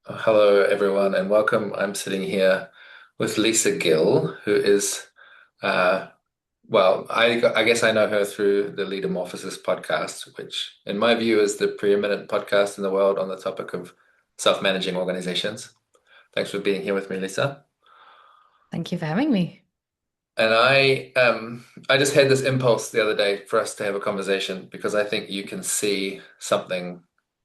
Hello, everyone, and welcome. I'm sitting here with Lisa Gill, who is, uh, I guess I know her through the Leadermorphosis podcast, which, in my view, is the preeminent podcast in the world on the topic of self-managing organizations. Thanks for being here with me, Lisa. Thank you for having me. And I just had this impulse the other day for us to have a conversation because I think you can see something.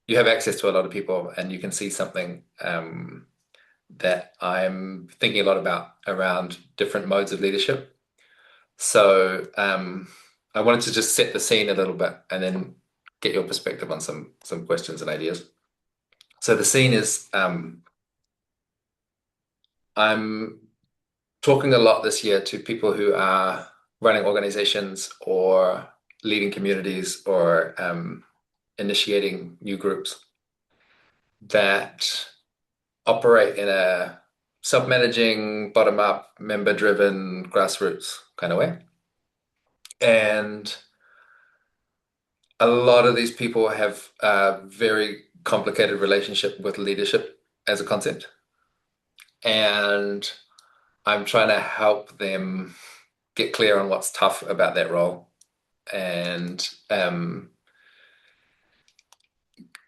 You have access to a lot of people, and you can see something. That I'm thinking a lot about around different modes of leadership. So I wanted to just set the scene a little bit and then get your perspective on some questions and ideas. So the scene is I'm talking a lot this year to people who are running organizations or leading communities or initiating new groups that operate in a self-managing, bottom-up, member-driven, grassroots kind of way. And a lot of these people have a very complicated relationship with leadership as a concept. And I'm trying to help them get clear on what's tough about that role and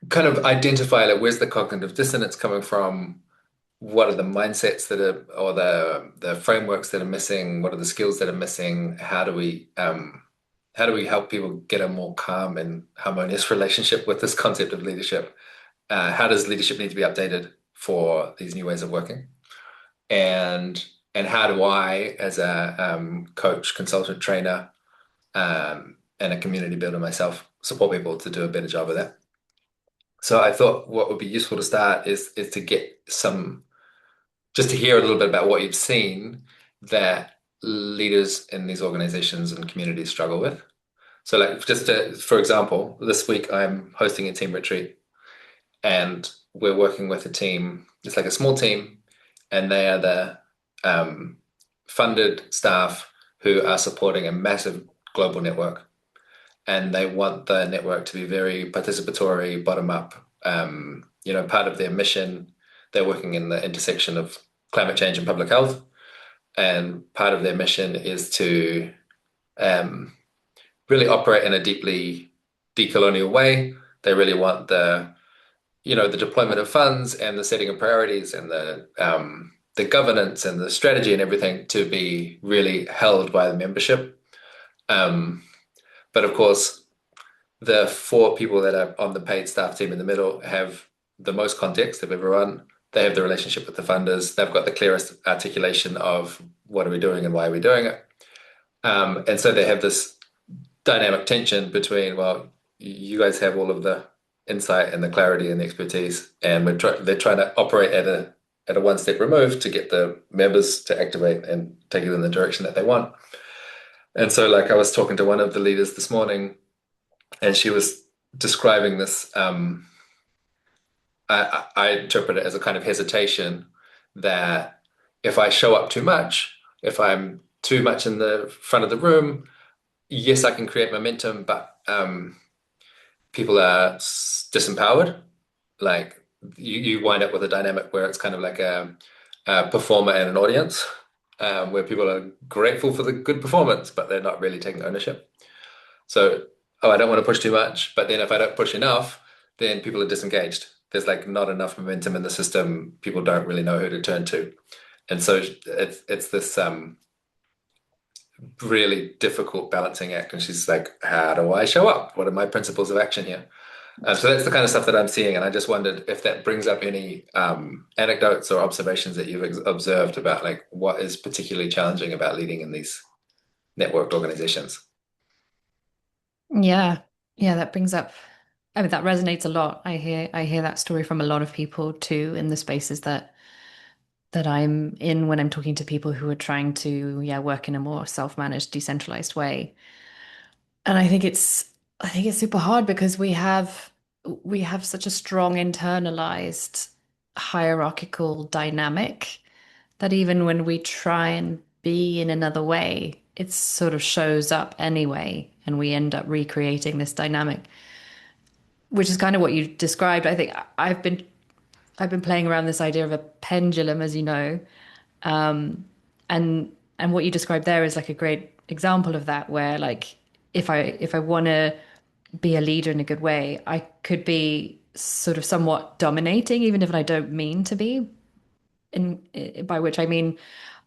kind of identify like where's the cognitive dissonance coming from, what are the mindsets that are or the frameworks that are missing, what are the skills that are missing, how do we help people get a more calm and harmonious relationship with this concept of leadership? How does leadership need to be updated for these new ways of working? And and how do I, as a coach, consultant, trainer, and a community builder myself, support people to do a better job of that? So I thought what would be useful to start is to get some just to hear a little bit about what you've seen that leaders in these organizations and communities struggle with. So, like, for example, this week I'm hosting a team retreat and we're working with a team. It's like a small team, and they are the um, funded staff who are supporting a massive global network. And they want the network to be very participatory, bottom up. Part of their mission, they're working in the intersection of climate change and public health. And part of their mission is to um, really operate in a deeply decolonial way. They really want the deployment of funds and the setting of priorities and the governance and the strategy and everything to be really held by the membership. Um, but of course, the four people that are on the paid staff team in the middle have the most context of everyone. They have the relationship with the funders. They've got the clearest articulation of what are we doing and why are we doing it. And so they have this dynamic tension between, well, you guys have all of the insight and the clarity and the expertise, and they're trying to operate at a one step remove to get the members to activate and take it in the direction that they want. And so, like, I was talking to one of the leaders this morning, and she was describing this. I interpret it as a kind of hesitation that if I show up too much, if I'm too much in the front of the room, yes, I can create momentum, but people are disempowered. Like you wind up with a dynamic where it's kind of like a performer and an audience, where people are grateful for the good performance, but they're not really taking ownership. So, oh, I don't want to push too much, but then if I don't push enough, then people are disengaged. There's like not enough momentum in the system. People don't really know who to turn to. And so it's this really difficult balancing act. And she's like, how do I show up? What are my principles of action here? So that's the kind of stuff that I'm seeing. And I just wondered if that brings up any anecdotes or observations that you've observed about like what is particularly challenging about leading in these networked organizations. Yeah. Yeah, that brings up, I mean, that resonates a lot. I hear that story from a lot of people too in the spaces that I'm in when I'm talking to people who are trying to, yeah, work in a more self-managed, decentralized way. And I think it's super hard because we have such a strong internalized hierarchical dynamic that even when we try and be in another way, it sort of shows up anyway, and we end up recreating this dynamic, which is kind of what you described. I think I've been I've been playing around this idea of a pendulum, as you know. Um, and what you described there is like a great example of that, where like if I want to be a leader in a good way, I could be sort of somewhat dominating, even if I don't mean to be. By which I mean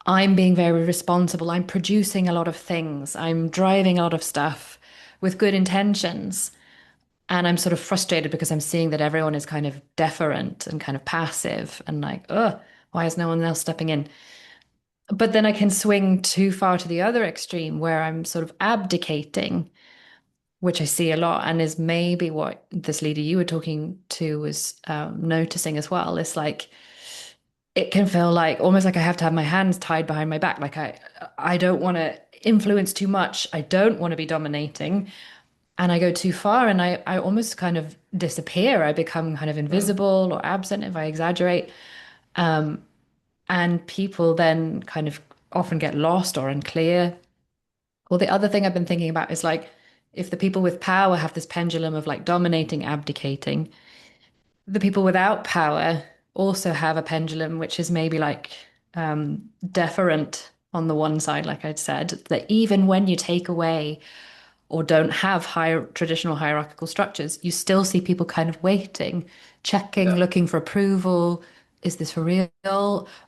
I'm being very responsible. I'm producing a lot of things. I'm driving a lot of stuff with good intentions. And I'm sort of frustrated because I'm seeing that everyone is kind of deferent and kind of passive and like, oh, why is no one else stepping in? But then I can swing too far to the other extreme where I'm sort of abdicating, which I see a lot and is maybe what this leader you were talking to was noticing as well. It's like it can feel like almost like I have to have my hands tied behind my back. Like I don't want to influence too much. I don't want to be dominating. And I go too far and I almost kind of disappear. I become kind of Mm. invisible or absent if I exaggerate. And people then kind of often get lost or unclear. Or the other thing I've been thinking about is like if the people with power have this pendulum of like dominating, abdicating, the people without power also have a pendulum which is maybe like deferent on the one side, like I'd said, that even when you take away or don't have higher traditional hierarchical structures, you still see people kind of waiting, checking, Yeah. looking for approval. Is this for real?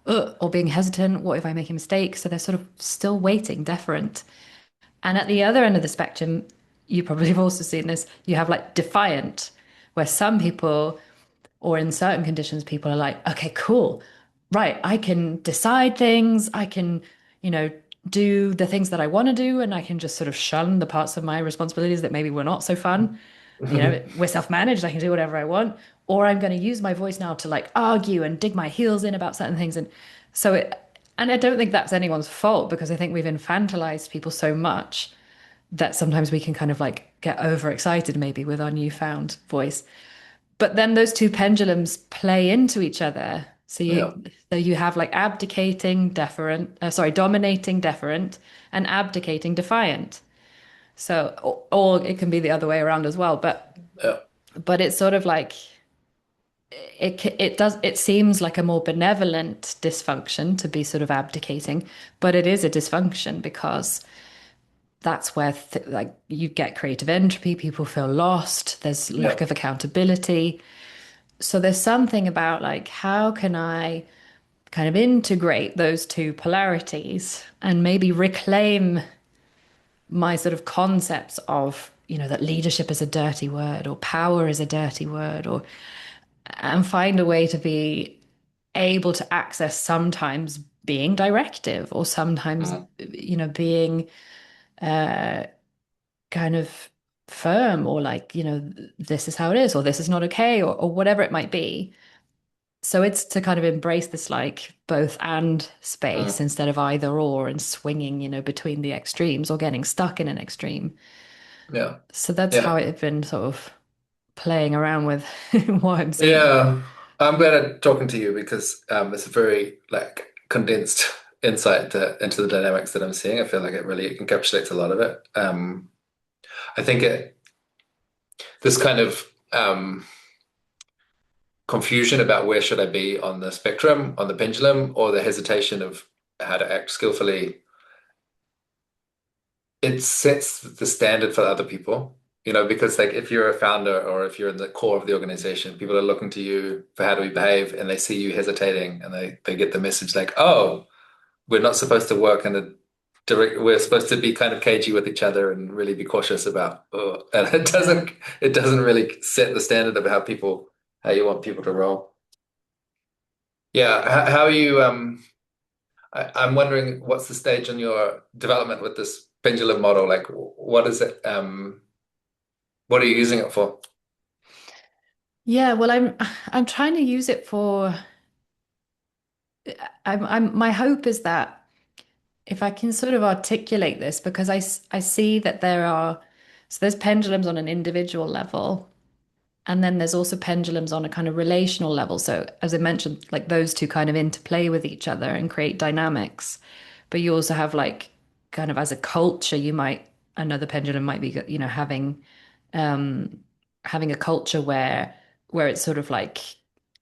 Or being hesitant. What if I make a mistake? So they're sort of still waiting, deferent. And at the other end of the spectrum, you probably have also seen this, you have like defiant, where some people, or in certain conditions, people are like, okay, cool. Right. I can decide things. I can, you know, do the things that I want to do, and I can just sort of shun the parts of my responsibilities that maybe were not so fun. You know, we're self-managed. I can do whatever I want. Or I'm going to use my voice now to like argue and dig my heels in about certain things. And so and I don't think that's anyone's fault because I think we've infantilized people so much that sometimes we can kind of like get overexcited maybe with our newfound voice. But then those two pendulums play into each other. Yeah. So you have like abdicating deferent, sorry, dominating deferent and abdicating defiant. So or it can be the other way around as well. Yeah. But it's sort of like it seems like a more benevolent dysfunction to be sort of abdicating, but it is a dysfunction because that's where like you get creative entropy, people feel lost, there's lack Yeah. of accountability. So there's something about like, how can I kind of integrate those two polarities and maybe reclaim my sort of concepts of, that leadership is a dirty word or power is a dirty word, or and find a way to be able to access sometimes being directive or sometimes, Mm. being kind of firm or like, this is how it is or this is not okay or whatever it might be. So it's to kind of embrace this like both and space Mm. instead of either or and swinging, between the extremes or getting stuck in an extreme. Yeah. So that's how Yeah. I've been sort of playing around with what I'm seeing. Yeah. I'm glad I'm talking to you because it's a very like condensed insight into the dynamics that I'm seeing. I feel like it really encapsulates a lot of it. I think this kind of confusion about where should I be on the spectrum, on the pendulum, or the hesitation of how to act skillfully, it sets the standard for other people. Because like if you're a founder or if you're in the core of the organization, people are looking to you for how do we behave, and they see you hesitating, and they get the message like, oh, we're not supposed to work in a direct. We're supposed to be kind of cagey with each other and really be cautious about. Oh, and it Yeah. doesn't really set the standard of how you want people to roll. Yeah, how are you? I'm wondering what's the stage in your development with this pendulum model? Like, what is it? What are you using it for? Yeah, well, I'm trying to use it for my hope is that if I can sort of articulate this, because I see that there's pendulums on an individual level, and then there's also pendulums on a kind of relational level. So as I mentioned, like those two kind of interplay with each other and create dynamics. But you also have like kind of as a culture, another pendulum might be, having a culture where it's sort of like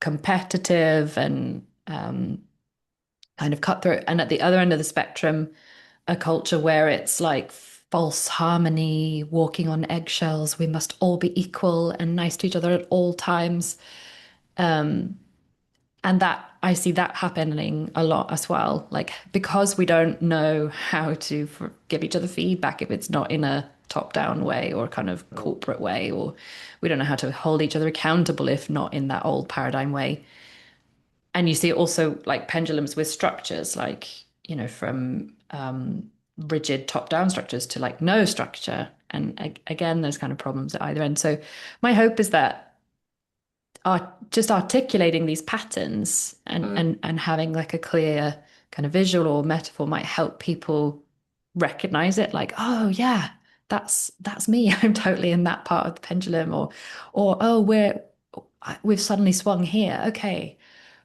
competitive and kind of cutthroat. And at the other end of the spectrum, a culture where it's like false harmony, walking on eggshells. We must all be equal and nice to each other at all times. Um, and that I see that happening a lot as well. Like because we don't know how to give each other feedback if it's not in a top-down way or kind of Mm. corporate way, or we don't know how to hold each other accountable if not in that old paradigm way. And you see also like pendulums with structures, like, from rigid top-down structures to like no structure. And again, there's kind of problems at either end. So my hope is that just articulating these patterns and Mm. and having like a clear kind of visual or metaphor might help people recognize it, like, oh yeah, that's me. I'm totally in that part of the pendulum, or oh, we've suddenly swung here. Okay,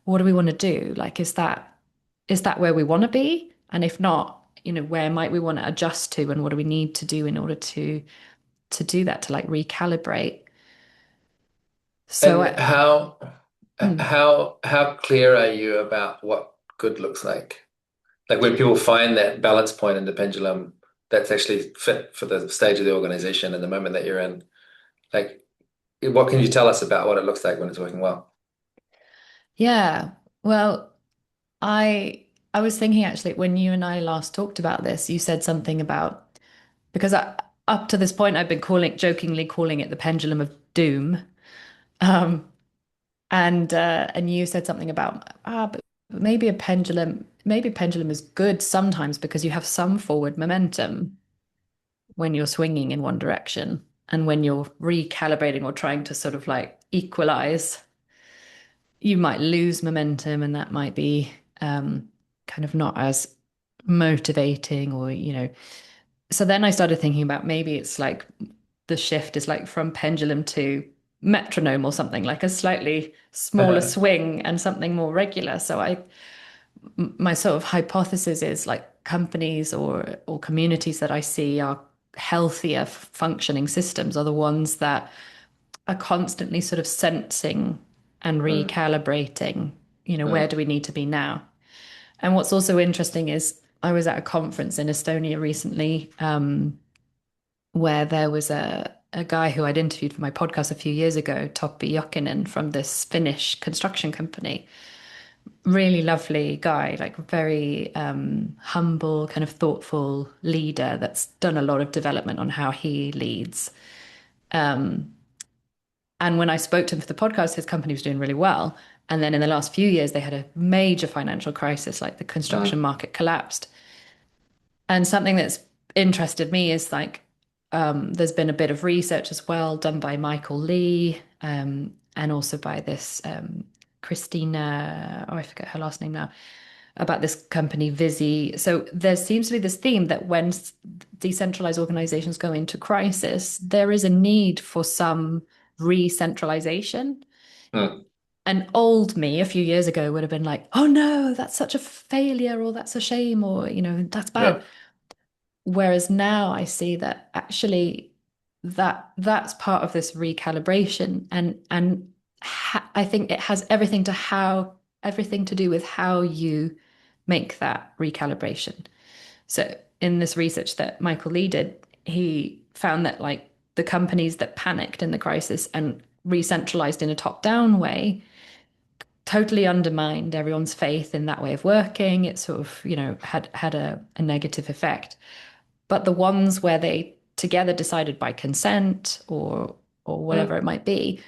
what do we want to do? Like, is that where we want to be? And if not, where might we want to adjust to, and what do we need to do in order to do that, to like recalibrate? So And I, mm, how clear are you about what good looks like? Like when people find that balance point in the pendulum that's actually fit for the stage of the organization and the moment that you're in, like what can you tell us about what it looks like when it's working well? yeah. Well, I was thinking actually when you and I last talked about this, you said something about because up to this point I've been jokingly calling it the pendulum of doom. Um, and you said something about but maybe a pendulum is good sometimes because you have some forward momentum when you're swinging in one direction, and when you're recalibrating or trying to sort of like equalize, you might lose momentum, and that might be kind of not as motivating, or. So then I started thinking about maybe it's like the shift is like from pendulum to metronome or something, like a slightly smaller swing and something more regular. So my sort of hypothesis is like companies or communities that I see are healthier functioning systems are the ones that are constantly sort of sensing and Mm, recalibrating, where mm, do we need to be now? And what's also interesting is I was at a conference in Estonia recently, where there was a guy who I'd interviewed for my podcast a few years ago, Toppi Jokinen from this Finnish construction company. Really lovely guy, like very humble, kind of thoughtful leader that's done a lot of development on how he leads. Um, and when I spoke to him for the podcast, his company was doing really well. And then in the last few years, they had a major financial crisis, like the construction mm, market collapsed. And something that's interested me is like there's been a bit of research as well done by Michael Lee, and also by this Christina, oh, I forget her last name now, about this company Visi. So there seems to be this theme that when decentralized organizations go into crisis, there is a need for some re-centralization. mm. And old me a few years ago would have been like, oh no, that's such a failure, or that's a shame, or, that's bad. Yeah. Whereas now I see that actually that's part of this recalibration, and I think it has everything to do with how you make that recalibration. So in this research that Michael Lee did, he found that like the companies that panicked in the crisis and re-centralized in a top-down way totally undermined everyone's faith in that way of working. It sort of, had a negative effect. But the ones where they together decided by consent or whatever Mm, it might be,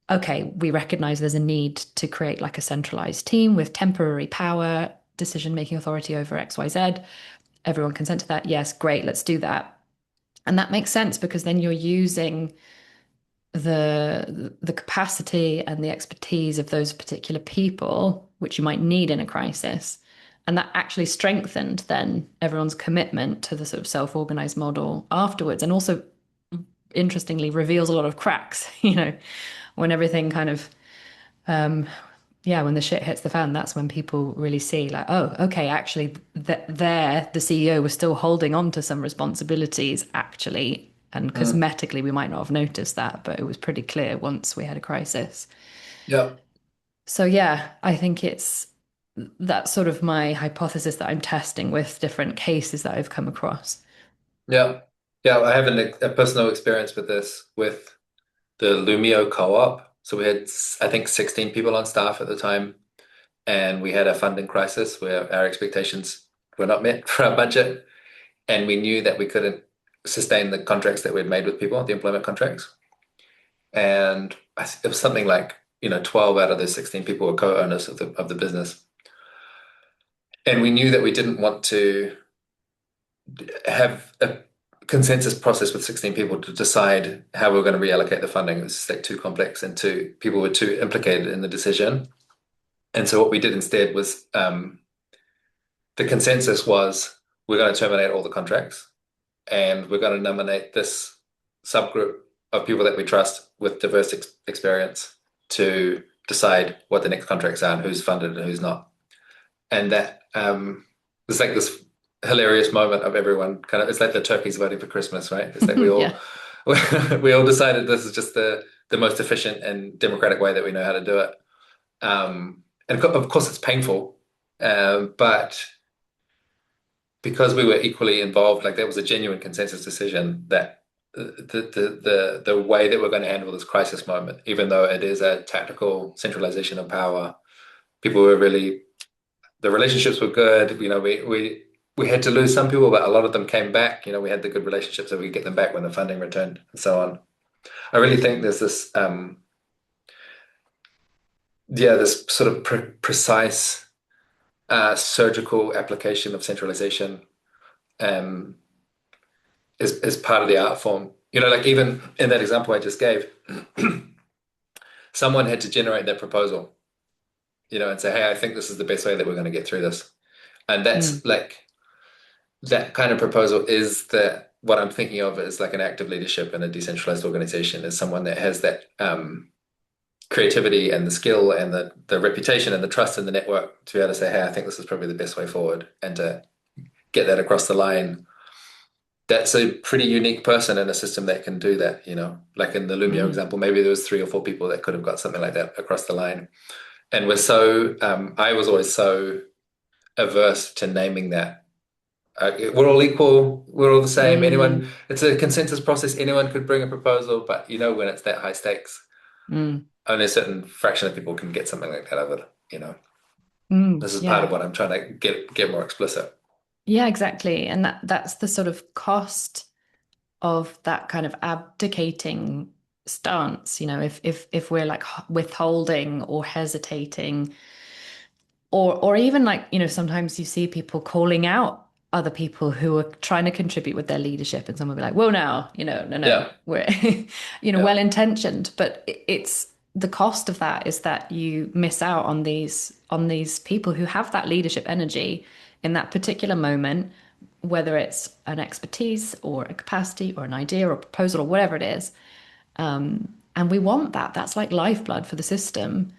okay, we recognize there's a need to create like a centralized team with temporary power, decision-making authority over XYZ. Everyone consent to that. Yes, great, let's do that. And that makes sense because then you're using the capacity and the expertise of those particular people, which you might need in a crisis. And that actually strengthened then everyone's commitment to the sort of self-organized model afterwards. And also, interestingly, reveals a lot of cracks, when everything kind of, um, yeah, when the shit hits the fan, that's when people really see like, oh, okay, actually, the CEO was still holding on to some responsibilities, actually. And mm. cosmetically, we might not have noticed that, but it was pretty clear once we had a crisis. Yeah. So yeah, I think it's that's sort of my hypothesis that I'm testing with different cases that I've come across. Yeah. Yeah, I have a personal experience with this with the Lumio co-op. So we had, I think, 16 people on staff at the time, and we had a funding crisis where our expectations were not met for our budget, and we knew that we couldn't sustain the contracts that we'd made with people, the employment contracts. And it was something like, 12 out of those 16 people were co-owners of the business. And we knew that we didn't want to have a consensus process with 16 people to decide how we were going to reallocate the funding. It was just like too complex and too people were too implicated in the decision. And so what we did instead was the consensus was we're going to terminate all the contracts and we're going to nominate this subgroup of people that we trust with diverse experience to decide what the next contracts are and who's funded and who's not. And that it's like this hilarious moment of everyone kind of, it's like the turkeys voting for Christmas, right? It's like we all Yeah. we all decided this is just the most efficient and democratic way that we know how to do it. And of course it's painful, but because we were equally involved, like there was a genuine consensus decision that the way that we're going to handle this crisis moment, even though it is a tactical centralization of power, people were really the relationships were good. We had to lose some people, but a lot of them came back. We had the good relationships so we could get them back when the funding returned and so on. I really think there's this this sort of precise surgical application of centralization um, is part of the art form. Like even in that example I just gave, someone had to generate that proposal, and say, hey, I think this is the best way that we're going to get through this. And Mm, that's like that kind of proposal is that what I'm thinking of is like an active leadership in a decentralized organization is someone that has that creativity and the skill and the reputation and the trust in the network to be able to say, hey, I think this is probably the best way forward and to get that across the line. That's a pretty unique person in a system that can do that, like in the Lumio mm, example, maybe there was 3 or 4 people that could have got something like that across the line. And I was always so averse to naming that. We're all equal. We're all the same. Anyone, mm, it's a consensus process. Anyone could bring a proposal, but when it's that high stakes, mm, only a certain fraction of people can get something like that over. This is part of yeah. what I'm trying to get more explicit. Yeah, exactly. And that's the sort of cost of that kind of abdicating stance, if we're like withholding or hesitating or even like, sometimes you see people calling out other people who are trying to contribute with their leadership and someone will be like, whoa now, no, Yeah, we're yeah, well intentioned, but it's the cost of that is that you miss out on these people who have that leadership energy in that particular moment, whether it's an expertise or a capacity or an idea or a proposal or whatever it is. And we want that. That's like lifeblood for the system.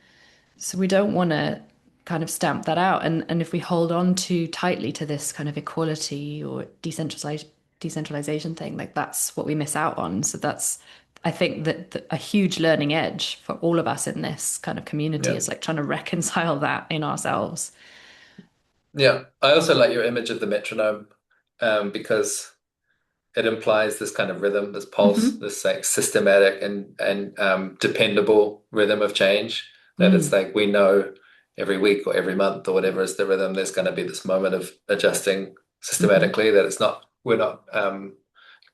So we don't want to kind of stamp that out. And if we hold on too tightly to this kind of equality or decentralization thing, like that's what we miss out on. So that's I think that a huge learning edge for all of us in this kind of community yeah, is like trying to reconcile that in ourselves. yeah. I also like your image of the metronome, because it implies this kind of rhythm, this pulse, Hmm. this like systematic and dependable rhythm of change. That it's Mm, like we know every week or every month or whatever is the rhythm, there's going to be this moment of adjusting hmm. systematically. That we're not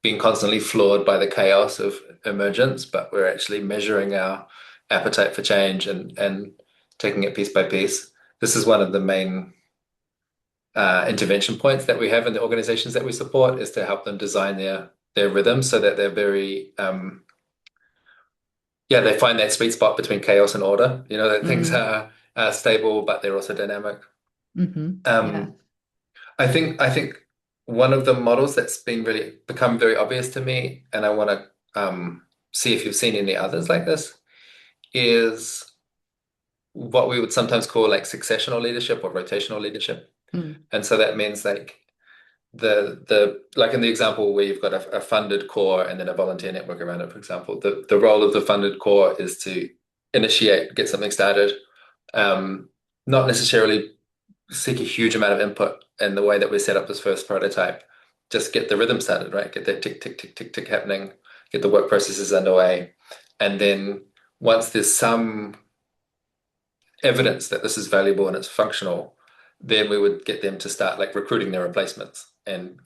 being constantly floored by the chaos of emergence, but we're actually measuring our appetite for change and taking it piece by piece. This is one of the main intervention points that we have in the organizations that we support is to help them design their rhythms so that they're very they find that sweet spot between chaos and order. That things Mm, are stable, but they're also dynamic. yeah. Um, I think one of the models that's been really become very obvious to me, and I want to see if you've seen any others like this, is what we would sometimes call like successional leadership or rotational leadership. Mm, And so that means like the like in the example where you've got a funded core and then a volunteer network around it, for example, the role of the funded core is to initiate, get something started, Um, Not necessarily seek a huge amount of input in the way that we set up this first prototype. Just get the rhythm started, right? Get that tick, tick, tick, tick, tick happening, get the work processes underway. And then once there's some evidence that this is valuable and it's functional, then we would get them to start like recruiting their replacements. And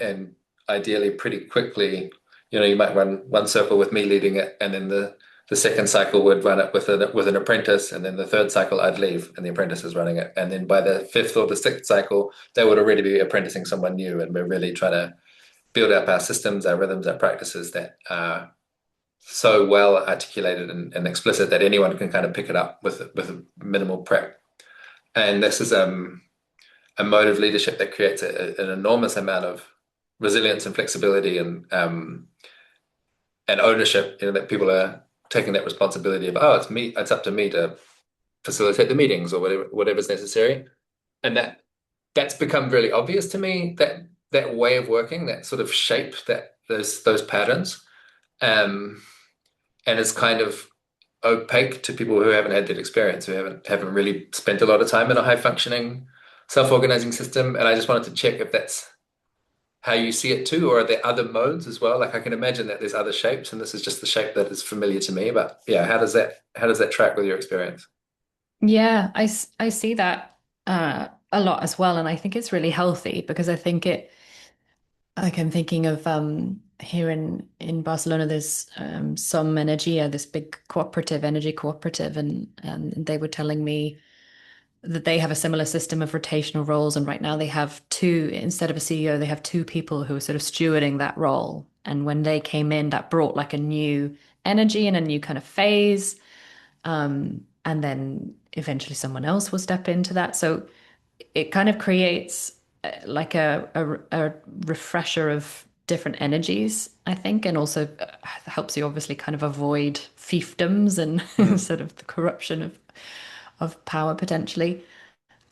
ideally pretty quickly, you might run one circle with me leading it, and then the second cycle would run it with an apprentice, and then the third cycle I'd leave and the apprentice is running it. And then by the fifth or the sixth cycle, they would already be apprenticing someone new. And we're really trying to build up our systems, our rhythms, our practices that are so well articulated and explicit that anyone can kind of pick it up with a minimal prep. And this is a mode of leadership that creates an enormous amount of resilience and flexibility and ownership. That people are taking that responsibility of, oh, it's me, it's up to me to facilitate the meetings or whatever's necessary. And that's become really obvious to me, that way of working, that sort of shape, that those patterns. Um, and it's kind of opaque to people who haven't had that experience, who haven't really spent a lot of time in a high functioning self-organizing system. And I just wanted to check if that's how you see it too, or are there other modes as well? Like I can imagine that there's other shapes, and this is just the shape that is familiar to me. But yeah, how does that track with your experience? Yeah, I see that a lot as well, and I think it's really healthy because I think it like I'm thinking of here in Barcelona, there's some Energia, this big cooperative, energy cooperative, and they were telling me that they have a similar system of rotational roles, and right now they have two, instead of a CEO, they have two people who are sort of stewarding that role. And when they came in, that brought like a new energy and a new kind of phase. And then eventually someone else will step into that. So it kind of creates like a refresher of different energies, I think, and also helps you obviously kind of avoid fiefdoms and Mm. sort of the corruption of power potentially.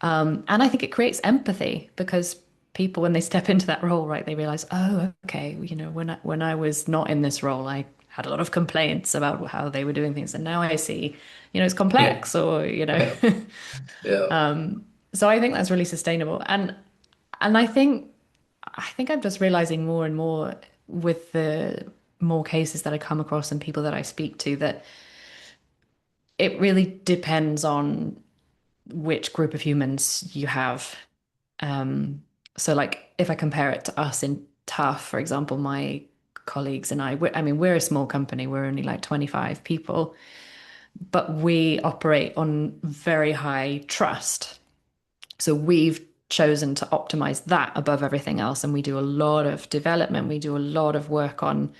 And I think it creates empathy because people, when they step into that role, right, they realize, oh, okay, when I was not in this role, I had a lot of complaints about how they were doing things, and now I see, it's Yeah, complex, or yeah, so I think that's really sustainable, and I think I'm just realizing more and more with the more cases that I come across and people that I speak to that it really depends on which group of humans you have. So like if I compare it to us in Tough, for example, my colleagues and I mean, we're a small company. We're only like 25 people, but we operate on very high trust. So we've chosen to optimize that above everything else. And we do a lot of development. We do a lot of work on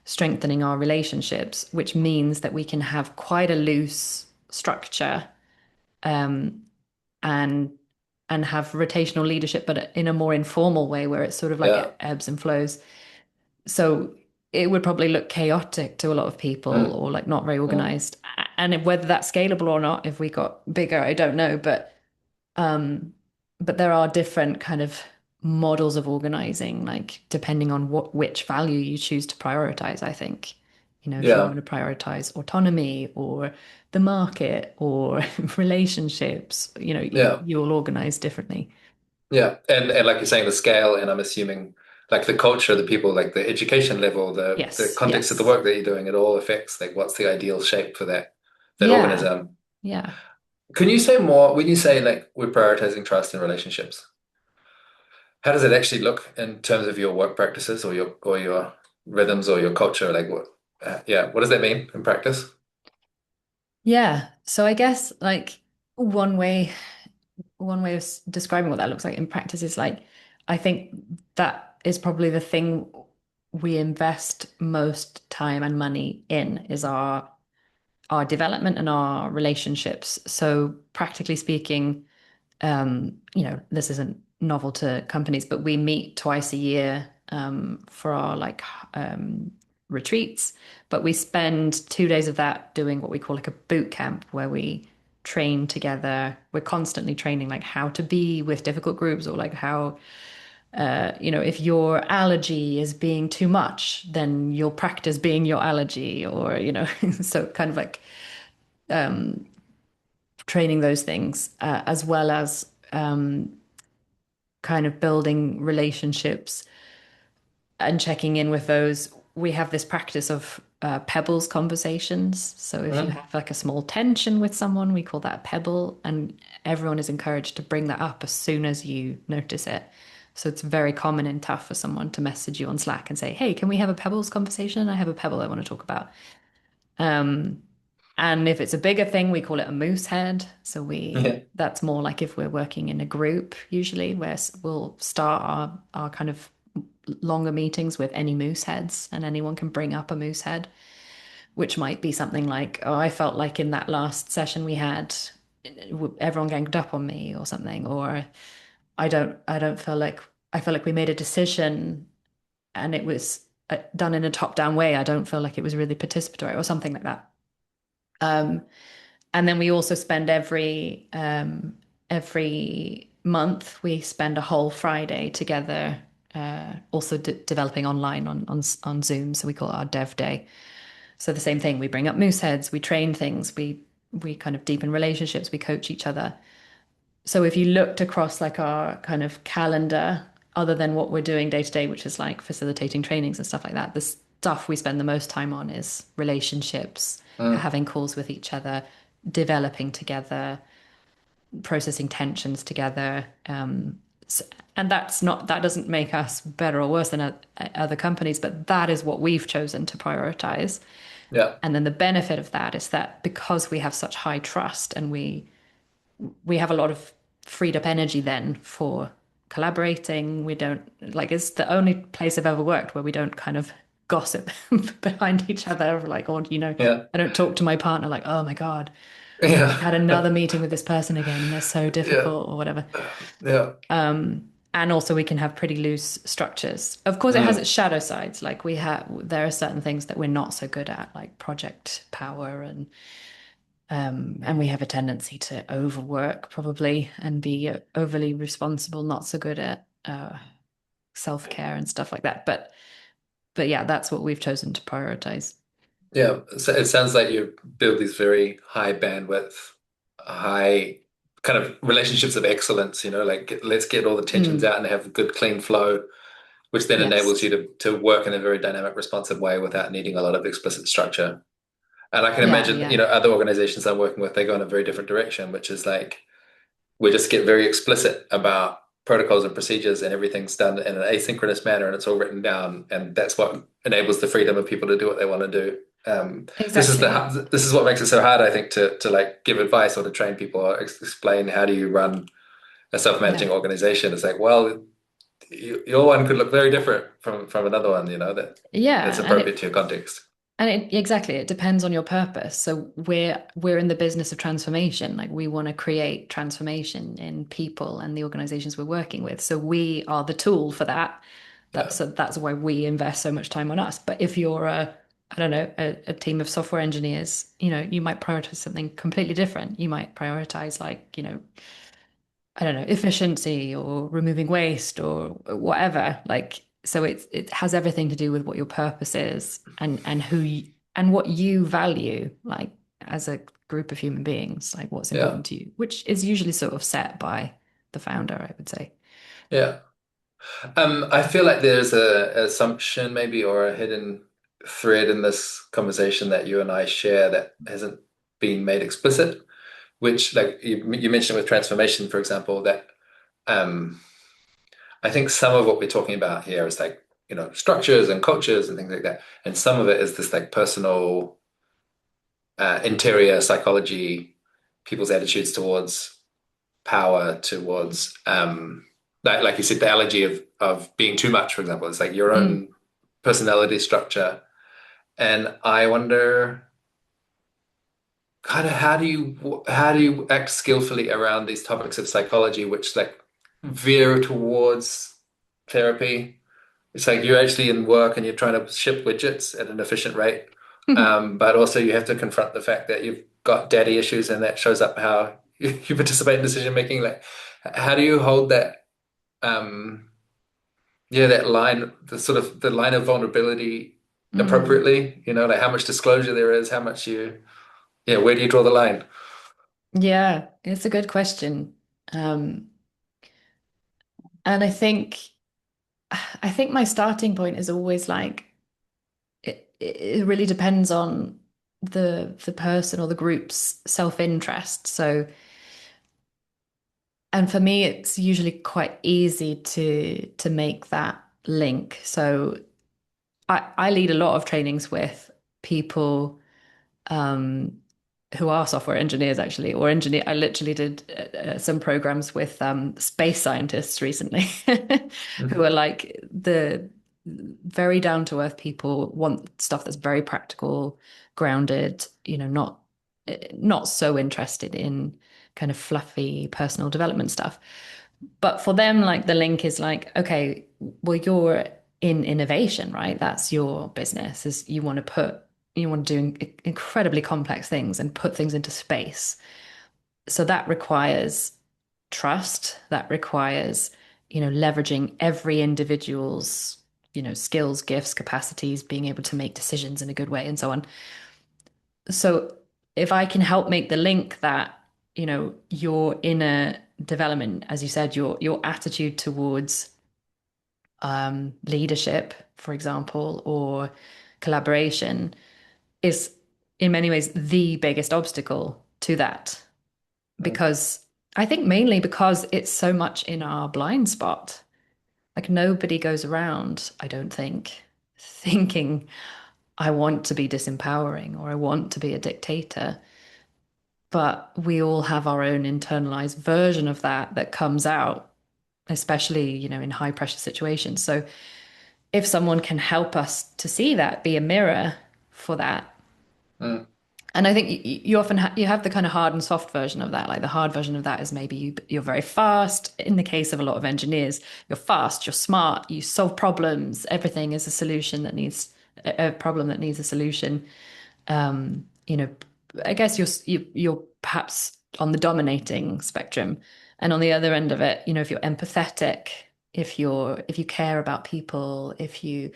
strengthening our relationships, which means that we can have quite a loose structure and have rotational leadership, but in a more informal way where it's sort of like yeah. it ebbs and flows. So it would probably look chaotic to a lot of people Mm, or like not very mm. organized. And whether that's scalable or not, if we got bigger, I don't know. Um, but there are different kind of models of organizing, like depending on which value you choose to prioritize, I think. If you Yeah, want to prioritize autonomy or the market or relationships, yeah, you will organize differently. yeah. And like you're saying, the scale, and I'm assuming like the culture, the people, like the education level, the Yes, context of the yes. work that you're doing, it all affects like what's the ideal shape for that Yeah, organism. yeah. Can you say more when you say like we're prioritizing trust in relationships? How does it actually look in terms of your work practices or your rhythms or your culture? Like what? Yeah, what does that mean in practice? Yeah. So I guess like one way one way of describing what that looks like in practice is like I think that is probably the thing we invest most time and money in is our development and our relationships. So practically speaking, this isn't novel to companies, but we meet twice a year for our like retreats. But we spend 2 days of that doing what we call like a boot camp, where we train together. We're constantly training like how to be with difficult groups, or like how if your allergy is being too much, then you'll practice being your allergy, or so kind of like training those things, as well as kind of building relationships and checking in with those. We have this practice of pebbles conversations. So if you Mm. have like a small tension with someone, we call that a pebble, and everyone is encouraged to bring that up as soon as you notice it. So it's very common and tough for someone to message you on Slack and say, "Hey, can we have a pebbles conversation? I have a pebble I want to talk about." Um, and if it's a bigger thing, we call it a moose head. So we Yeah. that's more like if we're working in a group, usually, where we'll start our kind of longer meetings with any moose heads, and anyone can bring up a moose head, which might be something like, "Oh, I felt like in that last session we had, everyone ganged up on me," or something, or I don't feel like I feel like we made a decision and it was done in a top-down way. I don't feel like it was really participatory, or something like that. Um, and then we also spend every month we spend a whole Friday together, also developing online on Zoom. So we call it our Dev Day. So the same thing. We bring up moose heads. We train things. We kind of deepen relationships. We coach each other. So if you looked across like our kind of calendar, other than what we're doing day to day, which is like facilitating trainings and stuff like that, the stuff we spend the most time on is relationships, Mm. having calls with each other, developing together, processing tensions together. And that doesn't make us better or worse than other companies, but that is what we've chosen to prioritize. Yeah. And then the benefit of that is that because we have such high trust, and we have a lot of freed up energy then for collaborating. We don't like, it's the only place I've ever worked where we don't kind of gossip behind each other, like, or Yeah. I don't talk to my partner like, "Oh my God, I Yeah. had another meeting with this person again and they're so Yeah. difficult," or whatever. Yeah. And also we can have pretty loose structures. Of course, it has Mm. its shadow sides. Like there are certain things that we're not so good at, like project power, and we have a tendency to overwork probably and be overly responsible, not so good at self-care and stuff like that. But yeah, that's what we've chosen to prioritize. Yeah. So it sounds like you build these very high bandwidth, high kind of relationships of excellence, like let's get all the tensions Mm, out and have a good clean flow, which then enables you yes. to work in a very dynamic, responsive way without needing a lot of explicit structure. And I can Yeah, imagine, yeah. other organizations I'm working with, they go in a very different direction, which is like we just get very explicit about protocols and procedures, and everything's done in an asynchronous manner, and it's all written down, and that's what enables the freedom of people to do what they want to do. Exactly. This is what makes it so hard, I think, to like give advice or to train people or explain how do you run a Yeah. self-managing organization. It's like, well, your one could look very different from another one, that's Yeah, and appropriate to your context. it exactly, it depends on your purpose. So we're in the business of transformation. Like, we want to create transformation in people and the organizations we're working with. So we are the tool for that. Yeah, That's why we invest so much time on us. But if you're I don't know, a team of software engineers, you might prioritize something completely different. You might prioritize, like, I don't know, efficiency or removing waste or whatever. Like, so it has everything to do with what your purpose is, and what you value, like, as a group of human beings, like what's yeah, important to you, which is usually sort of set by the founder, I would say. yeah. I feel like there's a assumption maybe or a hidden thread in this conversation that you and I share that hasn't been made explicit, which like you mentioned with transformation, for example, that um, I think some of what we're talking about here is like, structures and cultures and things like that. And some of it is this like personal interior psychology, people's attitudes towards power, towards like you said, the allergy of being too much, for example. It's like your Mm, own personality structure. And I wonder kind of how do you act skillfully around these topics of psychology, which like veer towards therapy. It's like you're actually in work and you're trying to ship widgets at an efficient rate. But also you have to confront the fact that you've got daddy issues, and that shows up how you participate in decision making. Like, how do you hold that, yeah, that line, the sort of the line of vulnerability mm. appropriately, like how much disclosure there is, how much yeah, where do you draw the line? Yeah, it's a good question. Um, and I think my starting point is always like it really depends on the person or the group's self-interest. So, and for me, it's usually quite easy to make that link. So I lead a lot of trainings with people um, who are software engineers actually, or engineer. I literally did some programs with space scientists recently, who are Mhm. like the very down to earth people, want stuff that's very practical, grounded. Not so interested in kind of fluffy personal development stuff. But for them, like the link is like, okay, well, you're in innovation, right? That's your business. Is you want to do incredibly complex things and put things into space. So that requires trust. That requires, leveraging every individual's, skills, gifts, capacities, being able to make decisions in a good way, and so on. So if I can help make the link that, your inner development, as you said, your attitude towards leadership, for example, or collaboration is in many ways the biggest obstacle to that. Mm. Because I think mainly because it's so much in our blind spot. Like nobody goes around, I don't think, thinking, I want to be disempowering or I want to be a dictator. But we all have our own internalized version of that comes out, especially, in high pressure situations. So if someone can help us to see that, be a mirror for that. Mm. And I think you often you have the kind of hard and soft version of that. Like the hard version of that is maybe you're very fast. In the case of a lot of engineers, you're fast, you're smart, you solve problems. Everything is a solution that needs a problem that needs a solution. Um, you know, I guess you're perhaps on the dominating spectrum, and on the other end of it, if you're empathetic, if you care about people, if you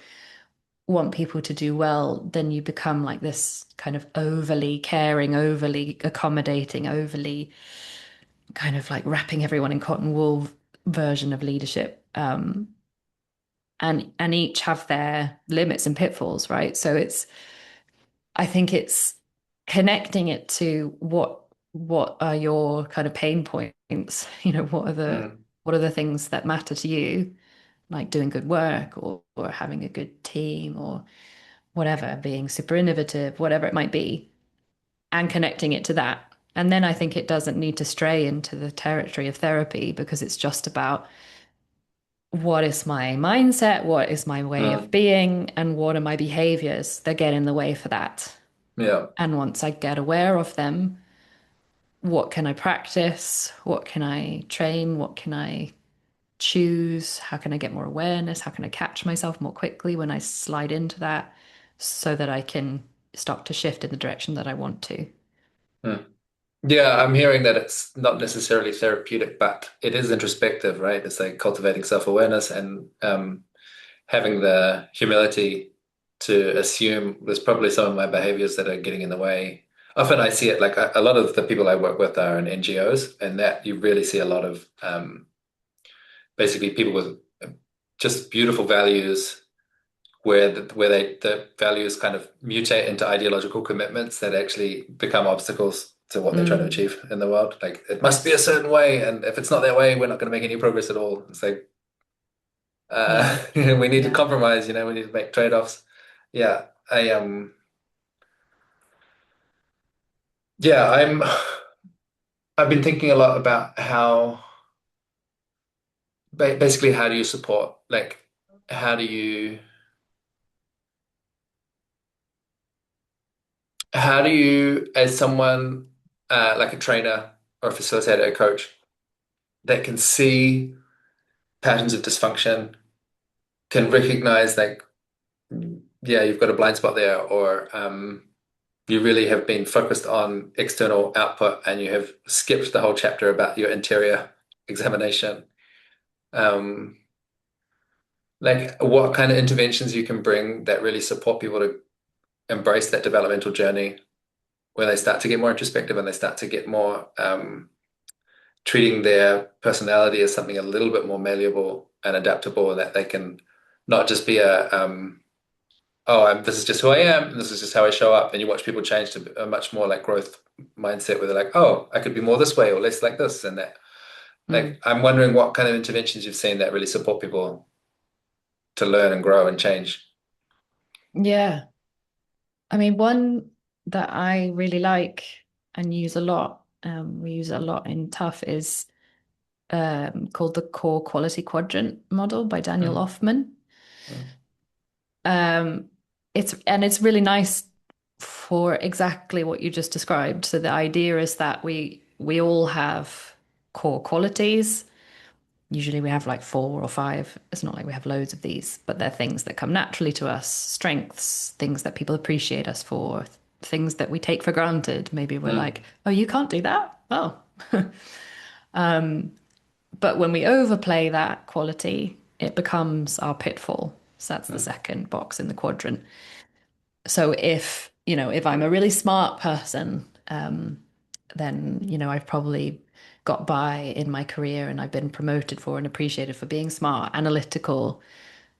want people to do well, then you become like this kind of overly caring, overly accommodating, overly kind of like wrapping everyone in cotton wool version of leadership. And each have their limits and pitfalls, right? So I think it's connecting it to what are your kind of pain points? Mm. What are the things that matter to you, like doing good work or having a good team or whatever, being super innovative, whatever it might be, and connecting it to that. And then I think it doesn't need to stray into the territory of therapy because it's just about what is my mindset, what is my way of Mm. being, and what are my behaviors that get in the way for that. Yeah. And once I get aware of them, what can I practice? What can I train? What can I choose? How can I get more awareness? How can I catch myself more quickly when I slide into that so that I can start to shift in the direction that I want to? Mm. Yeah, I'm hearing that it's not necessarily therapeutic, but it is introspective, right? It's like cultivating self-awareness and having the humility to assume there's probably some of my behaviors that are getting in the way. Often I see it like a lot of the people I work with are in NGOs, and that you really see a lot of basically people with just beautiful values where the values kind of mutate into ideological commitments that actually become obstacles to what they're trying to Mm, achieve in the world. Like it must be a yes. certain way, and if it's not that way, we're not going to make any progress at all. It's like Yeah. we need to Yeah. compromise, we need to make trade-offs. Yeah, yeah, I've been thinking a lot about how basically how do you support like how do you how do you as someone like a trainer or a facilitator, a coach that can see patterns of dysfunction, can recognize like, yeah, you've got a blind spot there, or you really have been focused on external output and you have skipped the whole chapter about your interior examination. Um, like what kind of interventions you can bring that really support people to embrace that developmental journey. where they start to get more introspective and they start to get more treating their personality as something a little bit more malleable and adaptable, and that they can not just be this is just who I am, and this is just how I show up. And you watch people change to a much more like growth mindset where they're like, oh, I could be more this way or less like this. And that, like, Mm. I'm wondering what kind of interventions you've seen that really support people to learn and grow and change. Yeah. I mean, one that I really like and use a lot, we use it a lot in Tough, is called the Core Quality Quadrant model by Daniel Mm, Hoffman. mm, Um, it's really nice for exactly what you just described. So the idea is that we all have core qualities. Usually we have like four or five. It's not like we have loads of these, but they're things that come naturally to us, strengths, things that people appreciate us for, things that we take for granted. Maybe we're mm, like, oh, you can't do that. Oh. But when we overplay that quality, it becomes our pitfall. So that's the mm, second box in the quadrant. So if I'm a really smart person, then, I've probably got by in my career and I've been promoted for and appreciated for being smart, analytical,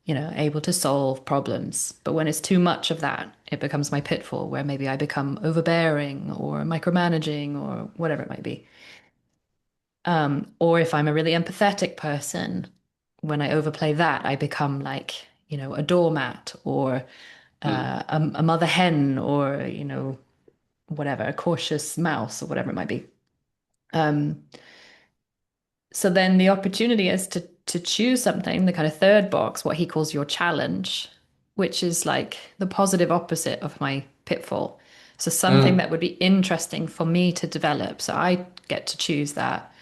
able to solve problems. But when it's too much of that, it becomes my pitfall where maybe I become overbearing or micromanaging or whatever it might be. Or if I'm a really empathetic person, when I overplay that, I become like, a doormat or mm, a mother hen or, whatever, a cautious mouse or whatever it might be. Um, so then the opportunity is to choose something, the kind of third box, what he calls your challenge, which is like the positive opposite of my pitfall. So something mm, that would be interesting for me to develop. So I get to choose that.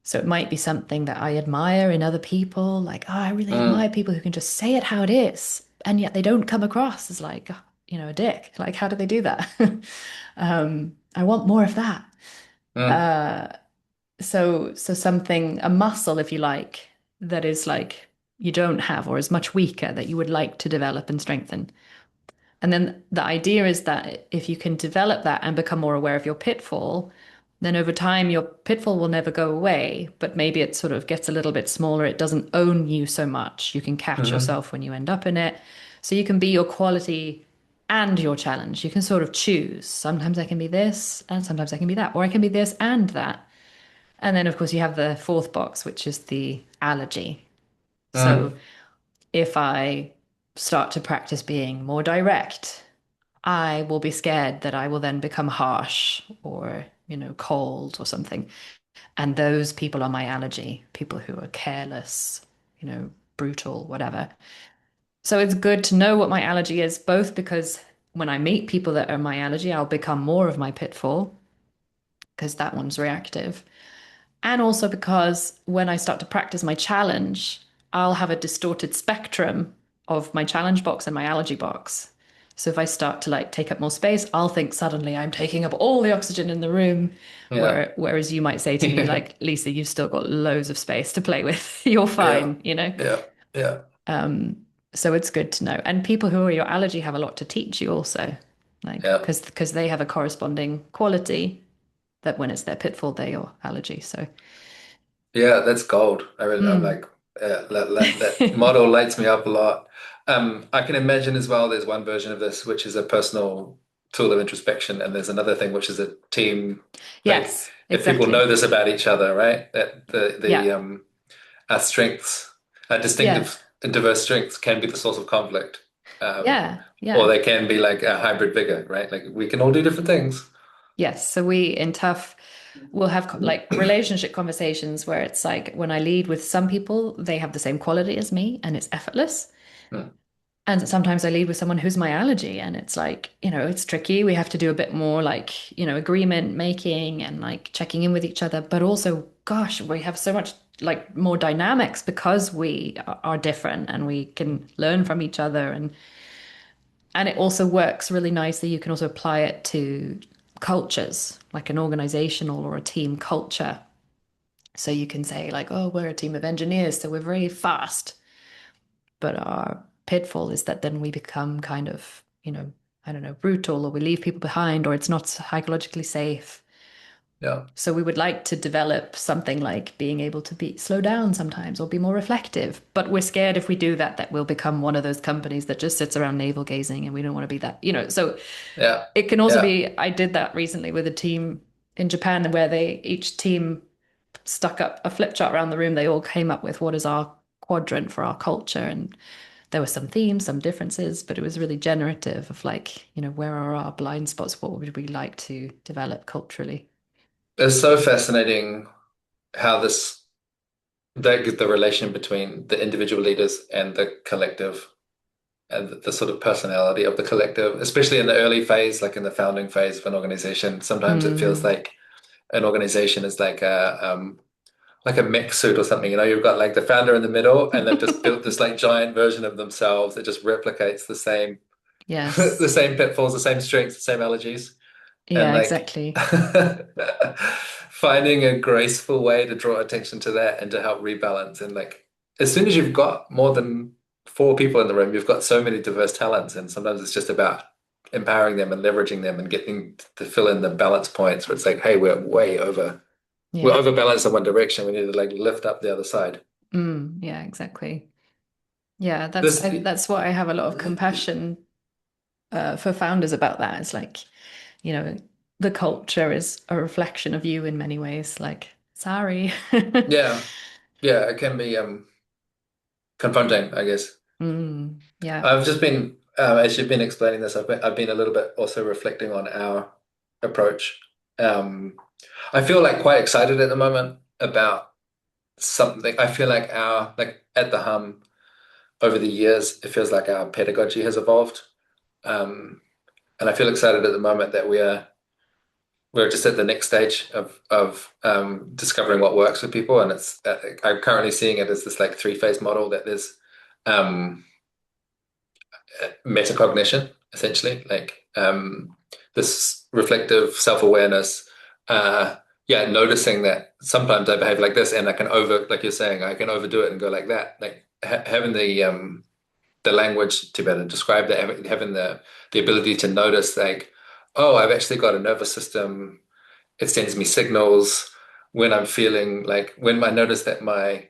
So it might be something that I admire in other people, like, oh, I really admire mm, people who can just say it how it is, and yet they don't come across as like, a dick. Like, how do they do that? I want more of that. mm, Uh, so something, a muscle, if you like, that is like you don't have or is much weaker that you would like to develop and strengthen. And then the idea is that if you can develop that and become more aware of your pitfall, then over time your pitfall will never go away, but maybe it sort of gets a little bit smaller. It doesn't own you so much. You can catch mm, yourself when you end up in it. So you can be your quality and your challenge. You can sort of choose. Sometimes I can be this, and sometimes I can be that, or I can be this and that. And then, of course, you have the fourth box, which is the allergy. So mm, if I start to practice being more direct, I will be scared that I will then become harsh or, cold or something. And those people are my allergy, people who are careless, brutal, whatever. So it's good to know what my allergy is, both because when I meet people that are my allergy, I'll become more of my pitfall because that one's reactive. And also because when I start to practice my challenge, I'll have a distorted spectrum of my challenge box and my allergy box. So if I start to like take up more space, I'll think suddenly I'm taking up all the oxygen in the room. yeah, Whereas you might say to me, yeah, like, Lisa, you've still got loads of space to play with. You're yeah, fine. yeah, yeah, Um, so it's good to know. And people who are your allergy have a lot to teach you also, like, yeah. because they have a corresponding quality that when it's their pitfall, they're your allergy. So, Yeah, that's gold. I'm mm. like, that model lights me up a lot. I can imagine as well, there's one version of this, which is a personal tool of introspection, and there's another thing, which is a team, like Yes, if people know exactly. this about each other, right? That the Yeah. our strengths, our Yeah. distinctive and diverse strengths can be the source of conflict. Yeah. Or Yeah. they can be like a hybrid vigor, right? Like we can all do different things. Yes. So we in Tough will have like relationship conversations where it's like when I lead with some people, they have the same quality as me and it's effortless. Mm, And sometimes I lead with someone who's my allergy, and it's like, it's tricky. We have to do a bit more like, agreement making and like checking in with each other. But also, gosh, we have so much like more dynamics because we are different and we can learn from each other. And it also works really nicely. You can also apply it to cultures, like an organizational or a team culture. So you can say, like, oh, we're a team of engineers, so we're very fast. But our pitfall is that then we become kind of, I don't know, brutal, or we leave people behind, or it's not psychologically safe. Yeah. So we would like to develop something like being able to be slow down sometimes or be more reflective. But we're scared if we do that, that we'll become one of those companies that just sits around navel gazing, and we don't want to be that, so Yeah. it can also Yeah. be, I did that recently with a team in Japan where each team stuck up a flip chart around the room. They all came up with what is our quadrant for our culture. And there were some themes, some differences, but it was really generative of like, where are our blind spots? What would we like to develop culturally? It's so fascinating how the relation between the individual leaders and the collective and the sort of personality of the collective, especially in the early phase, like in the founding phase of an organization. Sometimes it feels Mm. like an organization is like a mech suit or something. You've got like the founder in the middle, and they've just built this like giant version of themselves that just replicates the same the Yes. same pitfalls, the same strengths, the same allergies, and Yeah, like exactly. finding a graceful way to draw attention to that and to help rebalance. And like as soon as you've got more than four people in the room, you've got so many diverse talents, and sometimes it's just about empowering them and leveraging them and getting to fill in the balance points where it's like, hey, we're Yeah. overbalanced in one direction. We need to like lift up the other side. Yeah, exactly. Yeah, This, that's what I have a lot of compassion for founders about that. It's like, you know, the culture is a reflection of you in many ways. Like, sorry. yeah, yeah, it can be confronting, I guess. Yeah. I've just been, as you've been explaining this, I've been a little bit also reflecting on our approach. Um, I feel like quite excited at the moment about something. I feel like like at the Hum over the years, it feels like our pedagogy has evolved. Um, and I feel excited at the moment that we're just at the next stage of discovering what works for people. And I'm currently seeing it as this like three-phase model that there's um, metacognition, essentially, like this reflective self-awareness. Noticing that sometimes I behave like this, and I can like you're saying, I can overdo it and go like that. Like having the language to be able to describe that, having the ability to notice, like, oh, I've actually got a nervous system. It sends me signals when I'm feeling like when I notice that my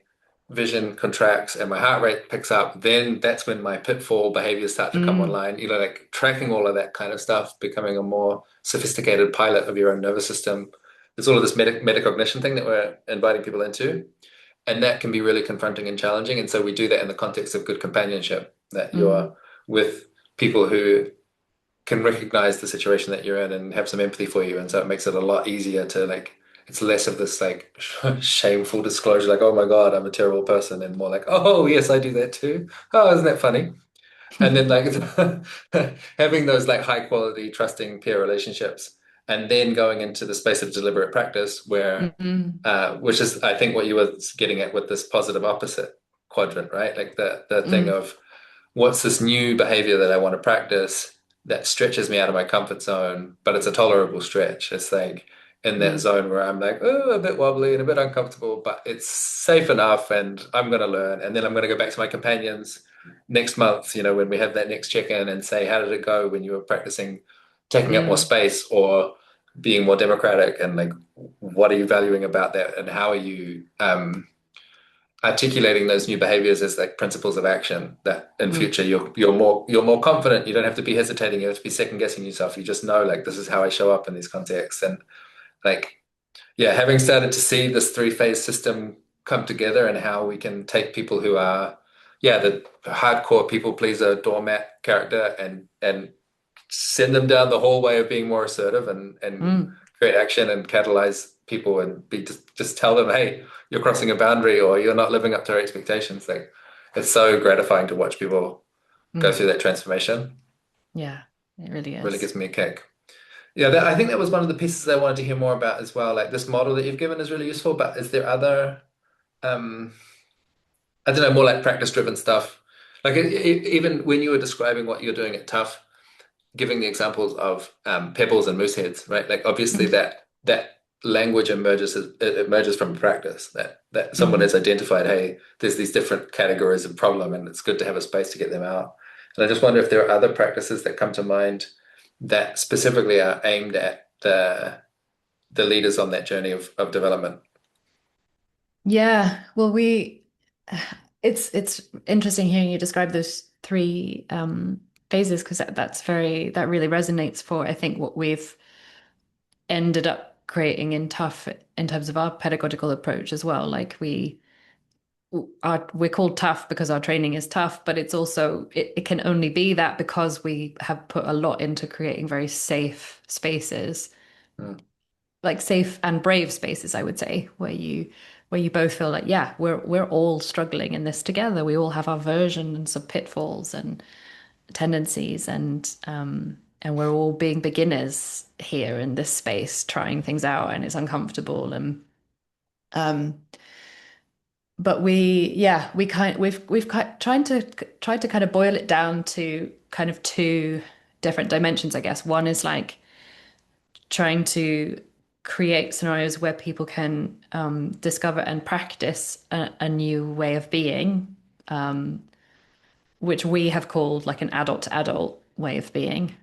vision contracts and my heart rate picks up, then that's when my pitfall behaviors start to come Mm, online. Like tracking all of that kind of stuff, becoming a more sophisticated pilot of your own nervous system. There's all of this metacognition thing that we're inviting people into. And that can be really confronting and challenging. And so we do that in the context of good companionship, that mm, you're with people who can recognize the situation that you're in and have some empathy for you. And so it makes it a lot easier to like, it's less of this like shameful disclosure, like, oh my God, I'm a terrible person, and more like, oh, yes, I do that too. Oh, isn't that funny? And then like having those like high quality, trusting peer relationships, and then going into the space of deliberate practice where, mm, which is, I think, what you were getting at with this positive opposite quadrant, right? Like the thing mm, of what's this new behavior that I want to practice that stretches me out of my comfort zone, but it's a tolerable stretch. It's like in that mm, zone where I'm like, oh, a bit wobbly and a bit uncomfortable, but it's safe enough and I'm going to learn. And then I'm going to go back to my companions next month, when we have that next check-in and say, how did it go when you were practicing taking up more mm, space or being more democratic? And like, what are you valuing about that? And how are you, articulating those new behaviors as like principles of action that in mm, future you're more confident. You don't have to be hesitating. You have to be second guessing yourself. You just know like this is how I show up in these contexts. And like, yeah, having started to see this three-phase system come together and how we can take people who are, yeah, the hardcore people pleaser doormat character and send them down the hallway of being more assertive and mm, create action and catalyze people and be just tell them, hey, you're crossing a boundary or you're not living up to our expectations. Like it's so gratifying to watch people go mm. through that transformation. Yeah, it really Really is. gives me a kick. Yeah, I think that was one of the pieces I wanted to hear more about as well. Like this model that you've given is really useful, but is there other, um, I don't know, more like practice-driven stuff? Like even when you were describing what you're doing at Tough, giving the examples of pebbles and moose heads, right? Like obviously Mm, that language it emerges from practice. That someone has mm. identified, hey, there's these different categories of problem, and it's good to have a space to get them out. And I just wonder if there are other practices that come to mind. that specifically are aimed at the leaders on that journey of development. Yeah, well, we it's interesting hearing you describe those three phases because that really resonates for I think what we've ended up creating in tough in terms of our pedagogical approach as well. Like we're called tough because our training is tough, but it's also it can only be that because we have put a lot into creating very safe spaces, Mm, like safe and brave spaces, I would say, where you both feel like, yeah, we're all struggling in this together. We all have our versions of pitfalls and tendencies, and we're all being beginners here in this space, trying things out, and it's uncomfortable. And um, but tried to kind of boil it down to kind of two different dimensions, I guess. One is like trying to create scenarios where people can discover and practice a new way of being, which we have called like an adult to adult way of being.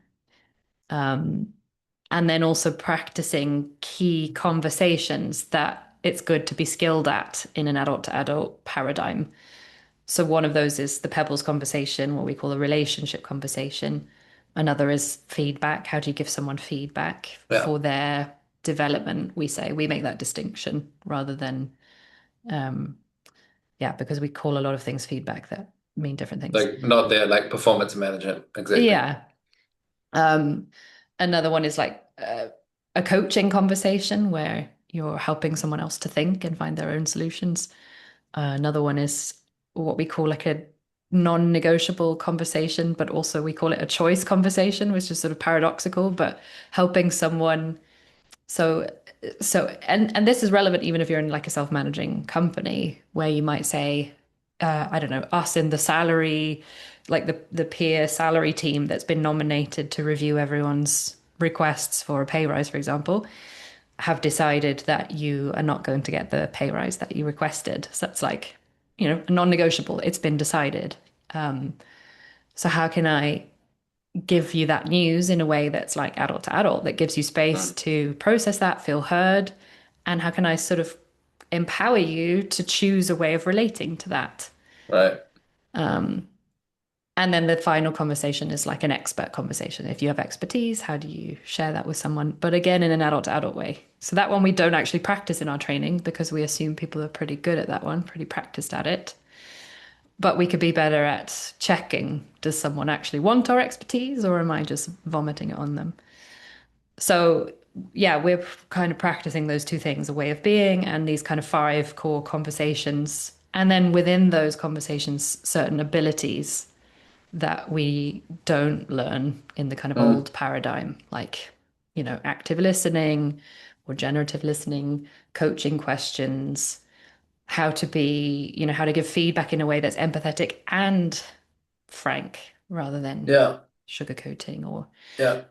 And then also practicing key conversations that it's good to be skilled at in an adult to adult paradigm. So one of those is the Pebbles conversation, what we call a relationship conversation. Another is feedback. How do you give someone feedback yeah, for their development? We make that distinction rather than, um, yeah, because we call a lot of things feedback that mean different things. like not their like performance management exactly. Yeah. Um, Another one is like a coaching conversation where you're helping someone else to think and find their own solutions. Another one is what we call like a non-negotiable conversation, but also we call it a choice conversation, which is sort of paradoxical, but helping someone. So, and this is relevant even if you're in like a self-managing company where you might say, I don't know, us in the salary, like the peer salary team that's been nominated to review everyone's requests for a pay rise, for example, have decided that you are not going to get the pay rise that you requested. So that's like, non-negotiable. It's been decided. So how can I give you that news in a way that's like adult to adult, that gives you space Mm, to process that, feel heard? And how can I sort of empower you to choose a way of relating to that? right. And then the final conversation is like an expert conversation. If you have expertise, how do you share that with someone? But again, in an adult to adult way. So that one we don't actually practice in our training because we assume people are pretty good at that one, pretty practiced at it. But we could be better at checking, does someone actually want our expertise or am I just vomiting it on them? So yeah, we're kind of practicing those two things, a way of being and these kind of five core conversations. And then within those conversations, certain abilities that we don't learn in the kind of Mm, old paradigm, like, active listening or generative listening, coaching questions, how to be, how to give feedback in a way that's empathetic and frank rather than yeah, sugarcoating or yeah.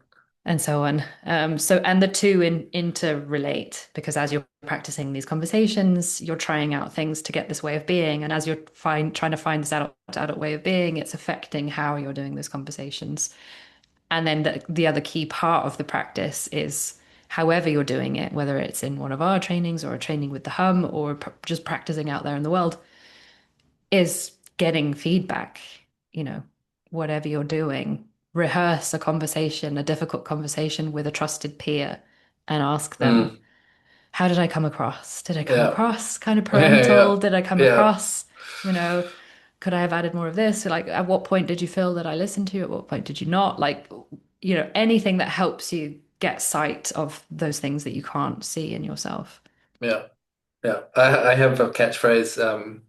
and so on. And the two interrelate because as you're practicing these conversations, you're trying out things to get this way of being, and as you're trying to find this adult way of being, it's affecting how you're doing those conversations. And then the other key part of the practice is however you're doing it, whether it's in one of our trainings or a training with the hum or just practicing out there in the world, is getting feedback, you know, whatever you're doing. Rehearse a conversation, a difficult conversation with a trusted peer, and ask them, Mm, how did I come across? Did I come yeah, across kind of yeah, parental? yeah, Did I come yeah, across, you know, could I have added more of this? Like, at what point did you feel that I listened to you? At what point did you not? Like, anything that helps you get sight of those things that you can't see in yourself. yeah, yeah. I have a catchphrase,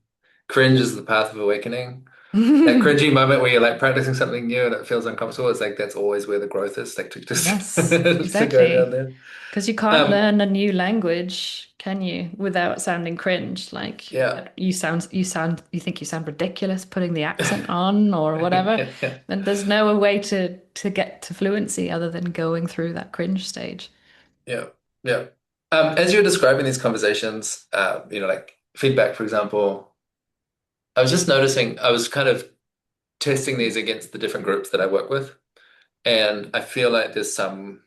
cringe is the path of awakening. That cringy moment where you're like practicing something new and it feels uncomfortable, it's like that's always where the growth is, like to just Yes, to go down exactly. there. Because you can't Um, learn a new language, can you, without sounding cringe? Like yeah. you think you sound ridiculous putting the accent on or whatever. Yeah, And there's no way to get to fluency other than going through that cringe stage. yeah, yeah. As you're describing these conversations, like feedback, for example, I was just noticing I was kind of testing these against the different groups that I work with. And I feel like there's some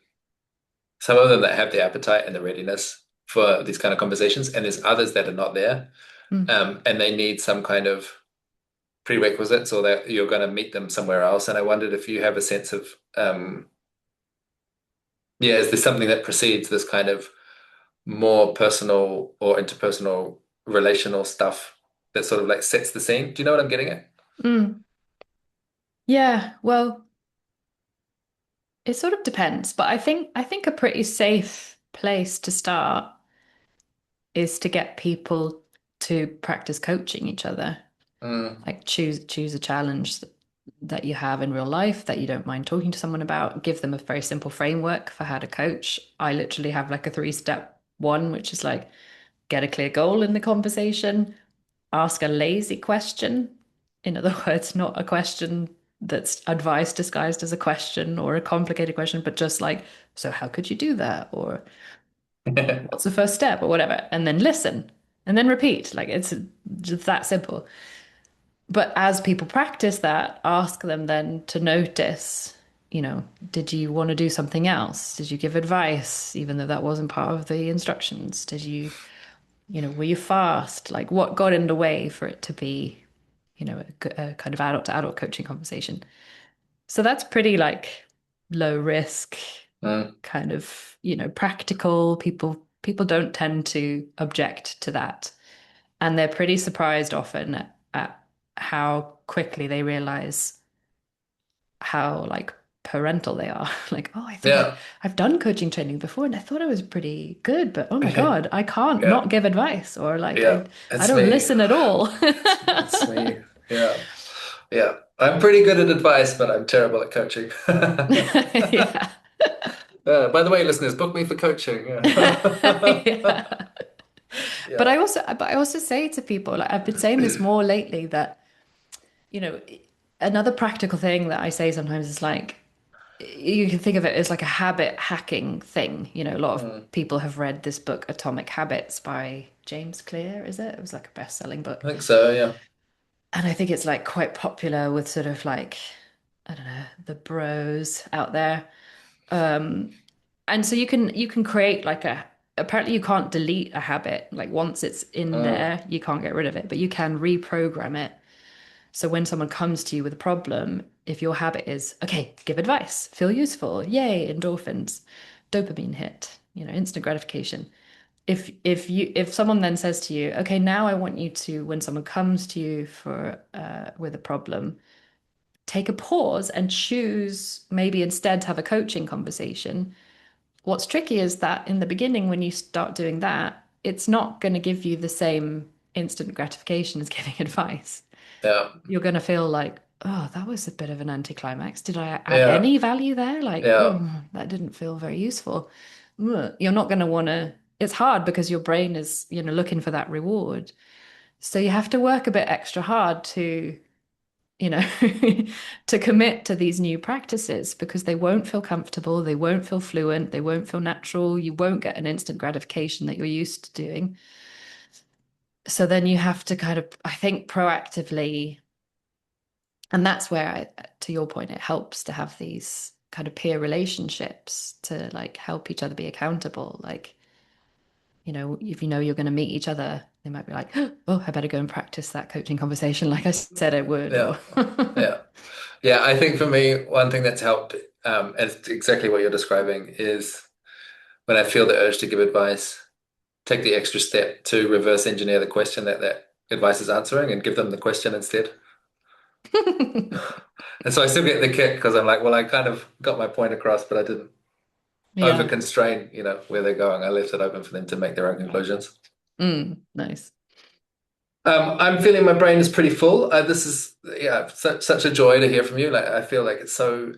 of them that have the appetite and the readiness for these kind of conversations, and there's others that are not there, Mm. and they need some kind of prerequisites, or that you're going to meet them somewhere else. And I wondered if you have a sense of, yeah, is there something that precedes this kind of more personal or interpersonal relational stuff that sort of like sets the scene? Do you know what I'm getting at? Mm. Yeah, well, it sort of depends, but I think a pretty safe place to start is to get people to practice coaching each other. Mm. Like choose a challenge that you have in real life that you don't mind talking to someone about. Give them a very simple framework for how to coach. I literally have like a three-step one, which is like get a clear goal in the conversation, ask a lazy question. In other words, not a question that's advice disguised as a question or a complicated question, but just like, so how could you do that? Or what's the first step or whatever? And then listen and then repeat. Like it's just that simple. But as people practice that, ask them then to notice, did you want to do something else? Did you give advice, even though that wasn't part of the instructions? Did you, were you fast? Like what got in the way for it to be, a kind of adult to adult coaching conversation? So that's pretty like low risk, Mm. kind of, practical. People don't tend to object to that. And they're pretty surprised often at how quickly they realize how like parental they are. Like, oh, Yeah. I've done coaching training before and I thought I was pretty good, but oh my God, I can't Yeah. not give advice or like Yeah. I It's don't me. listen at all. It's me. Yeah. Yeah. I'm pretty good at advice, but I'm terrible at coaching. Yeah. By the way, listeners, book me for coaching. Yeah. Yeah. Yeah. But I also say to people, like I've been saying this more lately that, you know, another practical thing that I say sometimes is like you can think of it as like a habit hacking thing. A lot of Mm. people have read this book, Atomic Habits by James Clear, is it? It was like a best-selling book. I think so, yeah. And I think it's like quite popular with sort of like, I don't know, the bros out there. Um, and so you can create like apparently you can't delete a habit. Like once it's in Mm. there, you can't get rid of it, but you can reprogram it. So when someone comes to you with a problem, if your habit is, okay, give advice, feel useful, yay, endorphins, dopamine hit, instant gratification. If someone then says to you, okay, now I want you to, when someone comes to you for with a problem, take a pause and choose maybe instead to have a coaching conversation. What's tricky is that in the beginning, when you start doing that, it's not going to give you the same instant gratification as giving advice. Yeah. You're going to feel like, oh, that was a bit of an anticlimax. Did I add Yeah. any value there? Like, Yeah. oh, that didn't feel very useful. Ugh. You're not going to want to, it's hard because your brain is, looking for that reward. So you have to work a bit extra hard to, you know, to commit to these new practices because they won't feel comfortable, they won't feel fluent, they won't feel natural, you won't get an instant gratification that you're used to doing. So then you have to kind of, I think, proactively, and that's where to your point, it helps to have these kind of peer relationships to like help each other be accountable. Like, if you know you're going to meet each other, they might be like, oh, I better go and practice that coaching conversation like I said I would, Yeah. or Yeah. Yeah. I think for me, one thing that's helped, and it's exactly what you're describing, is when I feel the urge to give advice, take the extra step to reverse engineer the question that that advice is answering and give them the question instead. And so I still get the kick because I'm like, well, I kind of got my point across, but I didn't over Yeah. constrain, where they're going. I left it open for them to make their own conclusions. Nice. I'm feeling my brain is pretty full. This is, yeah, such a joy to hear from you. Like, I feel like it's so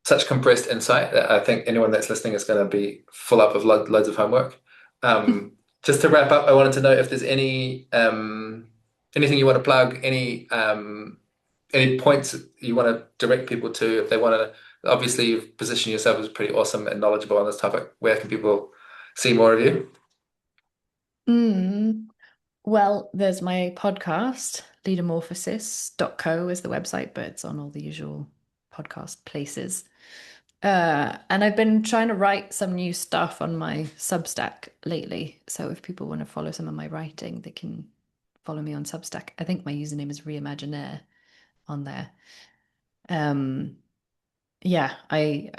such compressed insight that I think anyone that's listening is going to be full up of loads of homework. Um, just to wrap up, I wanted to know if there's anything you want to plug, any points you want to direct people to if they want to. Obviously, you've positioned yourself as pretty awesome and knowledgeable on this topic. Where can people see more of you? Mm. Well, there's my podcast, leadomorphosis.co is the website, but it's on all the usual podcast places. And I've been trying to write some new stuff on my Substack lately. So if people want to follow some of my writing, they can follow me on Substack. I think my username is Reimaginaire on there. Um, yeah, I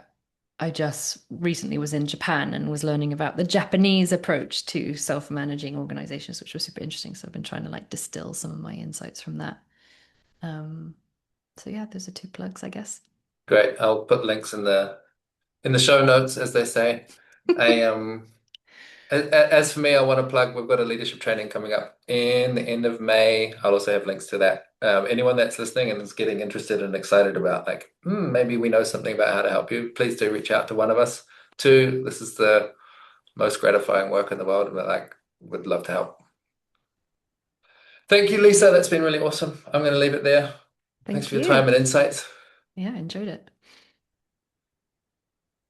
just recently was in Japan and was learning about the Japanese approach to self-managing organizations, which was super interesting. So I've been trying to like distill some of my insights from that. Um, so yeah, those are two plugs, I guess. Great. I'll put links in the show notes, as they say. I As for me, I want to plug, we've got a leadership training coming up in the end of May. I'll also have links to that. Anyone that's listening and is getting interested and excited about like, maybe we know something about how to help you, please do reach out to one of us. Two, this is the most gratifying work in the world, but like, would love to help. Thank you, Lisa. That's been really awesome. I'm going to leave it there. Thanks Thank for your time you. and insights. Yeah, enjoyed it.